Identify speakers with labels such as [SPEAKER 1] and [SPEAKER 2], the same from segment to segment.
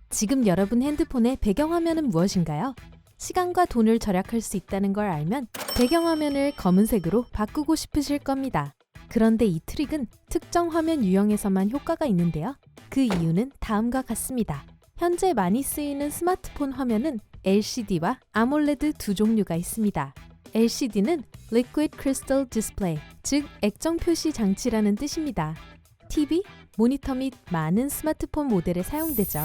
[SPEAKER 1] 지금 여러분 핸드폰의 배경화면은 무엇인가요? 시간과 돈을 절약할 수 있다는 걸 알면 배경화면을 검은색으로 바꾸고 싶으실 겁니다. 그런데 이 트릭은 특정 화면 유형에서만 효과가 있는데요. 그 이유는 다음과 같습니다. 현재 많이 쓰이는 스마트폰 화면은 LCD와 아몰레드 두 종류가 있습니다. LCD는 Liquid Crystal Display, 즉 액정 표시 장치라는 뜻입니다. TV, 모니터 및 많은 스마트폰 모델에 사용되죠.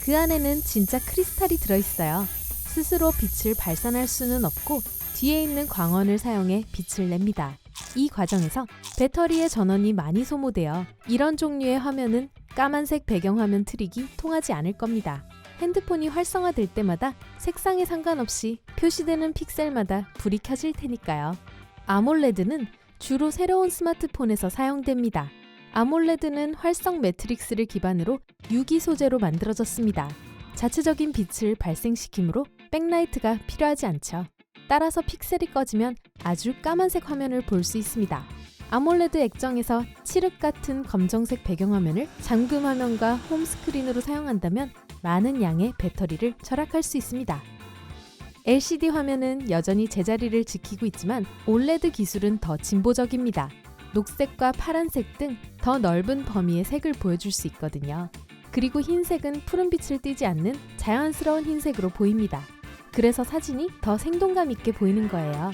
[SPEAKER 1] 그 안에는 진짜 크리스탈이 들어있어요. 스스로 빛을 발산할 수는 없고 뒤에 있는 광원을 사용해 빛을 냅니다. 이 과정에서 배터리의 전원이 많이 소모되어 이런 종류의 화면은 까만색 배경화면 트릭이 통하지 않을 겁니다. 핸드폰이 활성화될 때마다 색상에 상관없이 표시되는 픽셀마다 불이 켜질 테니까요. 아몰레드는 주로 새로운 스마트폰에서 사용됩니다. 아몰레드는 활성 매트릭스를 기반으로 유기 소재로 만들어졌습니다. 자체적인 빛을 발생시키므로 백라이트가 필요하지 않죠. 따라서 픽셀이 꺼지면 아주 까만색 화면을 볼 수 있습니다. 아몰레드 액정에서 칠흑 같은 검정색 배경화면을 잠금 화면과 홈스크린으로 사용한다면 많은 양의 배터리를 절약할 수 있습니다. LCD 화면은 여전히 제자리를 지키고 있지만 OLED 기술은 더 진보적입니다. 녹색과 파란색 등 더 넓은 범위의 색을 보여줄 수 있거든요. 그리고 흰색은 푸른빛을 띠지 않는 자연스러운 흰색으로 보입니다. 그래서 사진이 더 생동감 있게 보이는 거예요.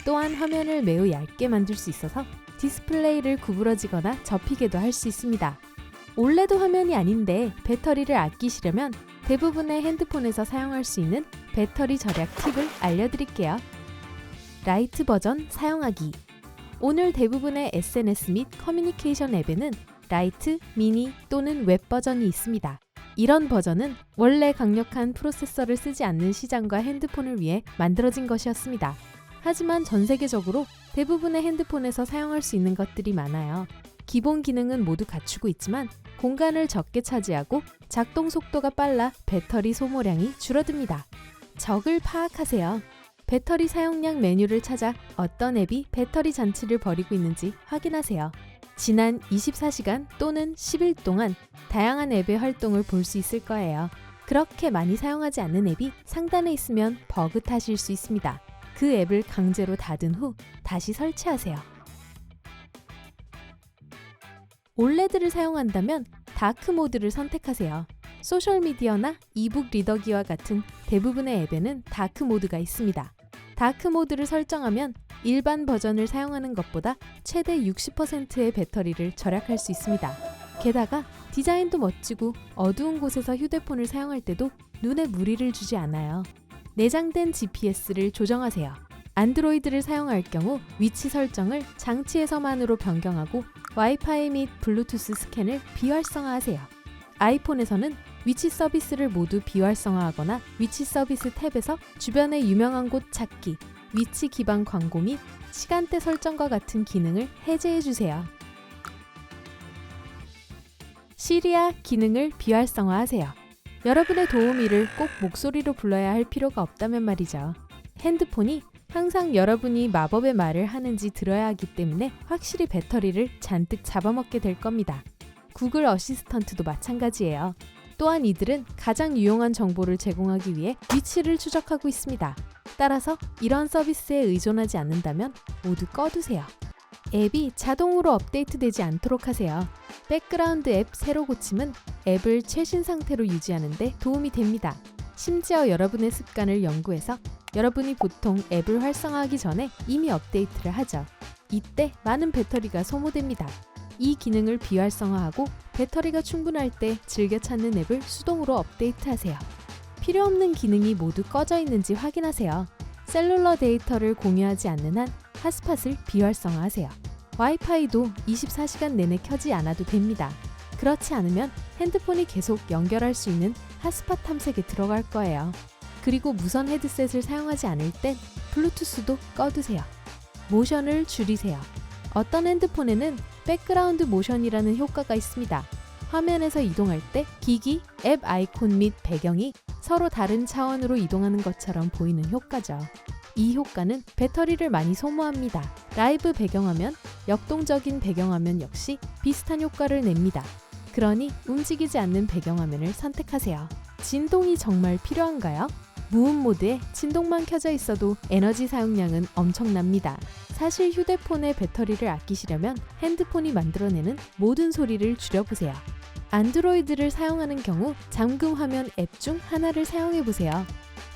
[SPEAKER 1] 또한 화면을 매우 얇게 만들 수 있어서 디스플레이를 구부러지거나 접히게도 할 수 있습니다. OLED 화면이 아닌데 배터리를 아끼시려면 대부분의 핸드폰에서 사용할 수 있는 배터리 절약 팁을 알려드릴게요. 라이트 버전 사용하기. 오늘 대부분의 SNS 및 커뮤니케이션 앱에는 라이트, 미니 또는 웹 버전이 있습니다. 이런 버전은 원래 강력한 프로세서를 쓰지 않는 시장과 핸드폰을 위해 만들어진 것이었습니다. 하지만 전 세계적으로 대부분의 핸드폰에서 사용할 수 있는 것들이 많아요. 기본 기능은 모두 갖추고 있지만 공간을 적게 차지하고 작동 속도가 빨라 배터리 소모량이 줄어듭니다. 적을 파악하세요. 배터리 사용량 메뉴를 찾아 어떤 앱이 배터리 잔치를 벌이고 있는지 확인하세요. 지난 24시간 또는 10일 동안 다양한 앱의 활동을 볼 수 있을 거예요. 그렇게 많이 사용하지 않는 앱이 상단에 있으면 버그 탓일 수 있습니다. 그 앱을 강제로 닫은 후 다시 설치하세요. OLED를 사용한다면 다크 모드를 선택하세요. 소셜미디어나 이북 리더기와 같은 대부분의 앱에는 다크 모드가 있습니다. 다크 모드를 설정하면 일반 버전을 사용하는 것보다 최대 60%의 배터리를 절약할 수 있습니다. 게다가 디자인도 멋지고 어두운 곳에서 휴대폰을 사용할 때도 눈에 무리를 주지 않아요. 내장된 GPS를 조정하세요. 안드로이드를 사용할 경우 위치 설정을 장치에서만으로 변경하고 와이파이 및 블루투스 스캔을 비활성화하세요. 아이폰에서는 위치 서비스를 모두 비활성화하거나 위치 서비스 탭에서 주변의 유명한 곳 찾기, 위치 기반 광고 및 시간대 설정과 같은 기능을 해제해주세요. 시리아 기능을 비활성화하세요. 여러분의 도우미를 꼭 목소리로 불러야 할 필요가 없다면 말이죠. 핸드폰이 항상 여러분이 마법의 말을 하는지 들어야 하기 때문에 확실히 배터리를 잔뜩 잡아먹게 될 겁니다. 구글 어시스턴트도 마찬가지예요. 또한 이들은 가장 유용한 정보를 제공하기 위해 위치를 추적하고 있습니다. 따라서 이런 서비스에 의존하지 않는다면 모두 꺼두세요. 앱이 자동으로 업데이트되지 않도록 하세요. 백그라운드 앱 새로 고침은 앱을 최신 상태로 유지하는 데 도움이 됩니다. 심지어 여러분의 습관을 연구해서 여러분이 보통 앱을 활성화하기 전에 이미 업데이트를 하죠. 이때 많은 배터리가 소모됩니다. 이 기능을 비활성화하고 배터리가 충분할 때 즐겨 찾는 앱을 수동으로 업데이트하세요. 필요 없는 기능이 모두 꺼져 있는지 확인하세요. 셀룰러 데이터를 공유하지 않는 한 핫스팟을 비활성화하세요. 와이파이도 24시간 내내 켜지 않아도 됩니다. 그렇지 않으면 핸드폰이 계속 연결할 수 있는 핫스팟 탐색에 들어갈 거예요. 그리고 무선 헤드셋을 사용하지 않을 땐 블루투스도 꺼두세요. 모션을 줄이세요. 어떤 핸드폰에는 백그라운드 모션이라는 효과가 있습니다. 화면에서 이동할 때 기기, 앱 아이콘 및 배경이 서로 다른 차원으로 이동하는 것처럼 보이는 효과죠. 이 효과는 배터리를 많이 소모합니다. 라이브 배경화면, 역동적인 배경화면 역시 비슷한 효과를 냅니다. 그러니 움직이지 않는 배경화면을 선택하세요. 진동이 정말 필요한가요? 무음 모드에 진동만 켜져 있어도 에너지 사용량은 엄청납니다. 사실 휴대폰의 배터리를 아끼시려면 핸드폰이 만들어내는 모든 소리를 줄여보세요. 안드로이드를 사용하는 경우 잠금 화면 앱 중 하나를 사용해보세요.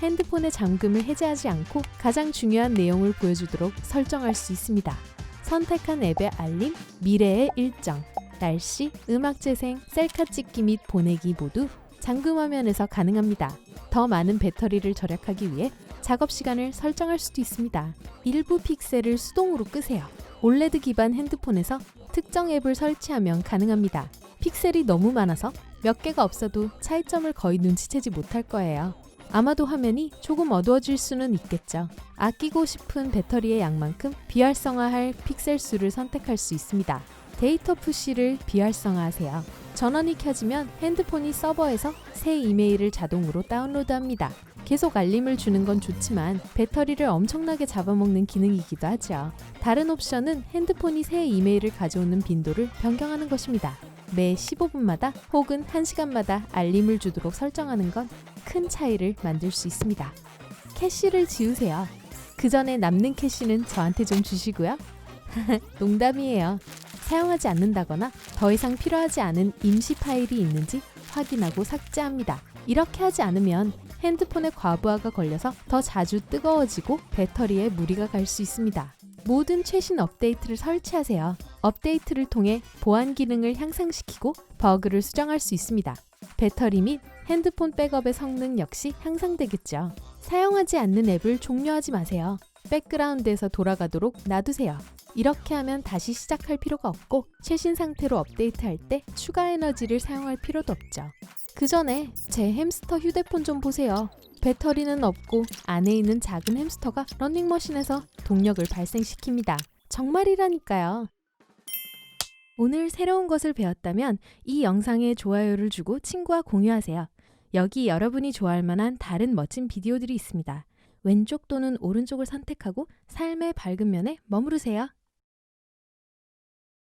[SPEAKER 1] 핸드폰의 잠금을 해제하지 않고 가장 중요한 내용을 보여주도록 설정할 수 있습니다. 선택한 앱의 알림, 미래의 일정, 날씨, 음악 재생, 셀카 찍기 및 보내기 모두 잠금 화면에서 가능합니다. 더 많은 배터리를 절약하기 위해 작업 시간을 설정할 수도 있습니다. 일부 픽셀을 수동으로 끄세요. 올레드 기반 핸드폰에서 특정 앱을 설치하면 가능합니다. 픽셀이 너무 많아서 몇 개가 없어도 차이점을 거의 눈치채지 못할 거예요. 아마도 화면이 조금 어두워질 수는 있겠죠. 아끼고 싶은 배터리의 양만큼 비활성화할 픽셀 수를 선택할 수 있습니다. 데이터 푸시를 비활성화하세요. 전원이 켜지면 핸드폰이 서버에서 새 이메일을 자동으로 다운로드합니다. 계속 알림을 주는 건 좋지만 배터리를 엄청나게 잡아먹는 기능이기도 하죠. 다른 옵션은 핸드폰이 새 이메일을 가져오는 빈도를 변경하는 것입니다. 매 15분마다 혹은 1시간마다 알림을 주도록 설정하는 건 큰 차이를 만들 수 있습니다. 캐시를 지우세요. 그 전에 남는 캐시는 저한테 좀 주시고요. 농담이에요. 사용하지 않는다거나 더 이상 필요하지 않은 임시 파일이 있는지 확인하고 삭제합니다. 이렇게 하지 않으면 핸드폰의 과부하가 걸려서 더 자주 뜨거워지고 배터리에 무리가 갈 수 있습니다. 모든 최신 업데이트를 설치하세요. 업데이트를 통해 보안 기능을 향상시키고 버그를 수정할 수 있습니다. 배터리 및 핸드폰 백업의 성능 역시 향상되겠죠. 사용하지 않는 앱을 종료하지 마세요. 백그라운드에서 돌아가도록 놔두세요. 이렇게 하면 다시 시작할 필요가 없고 최신 상태로 업데이트할 때 추가 에너지를 사용할 필요도 없죠. 그 전에 제 햄스터 휴대폰 좀 보세요. 배터리는 없고 안에 있는 작은 햄스터가 러닝머신에서 동력을 발생시킵니다. 정말이라니까요. 오늘 새로운 것을 배웠다면 이 영상에 좋아요를 주고 친구와 공유하세요. 여기 여러분이 좋아할 만한 다른 멋진 비디오들이 있습니다. 왼쪽 또는 오른쪽을 선택하고 삶의 밝은 면에 머무르세요.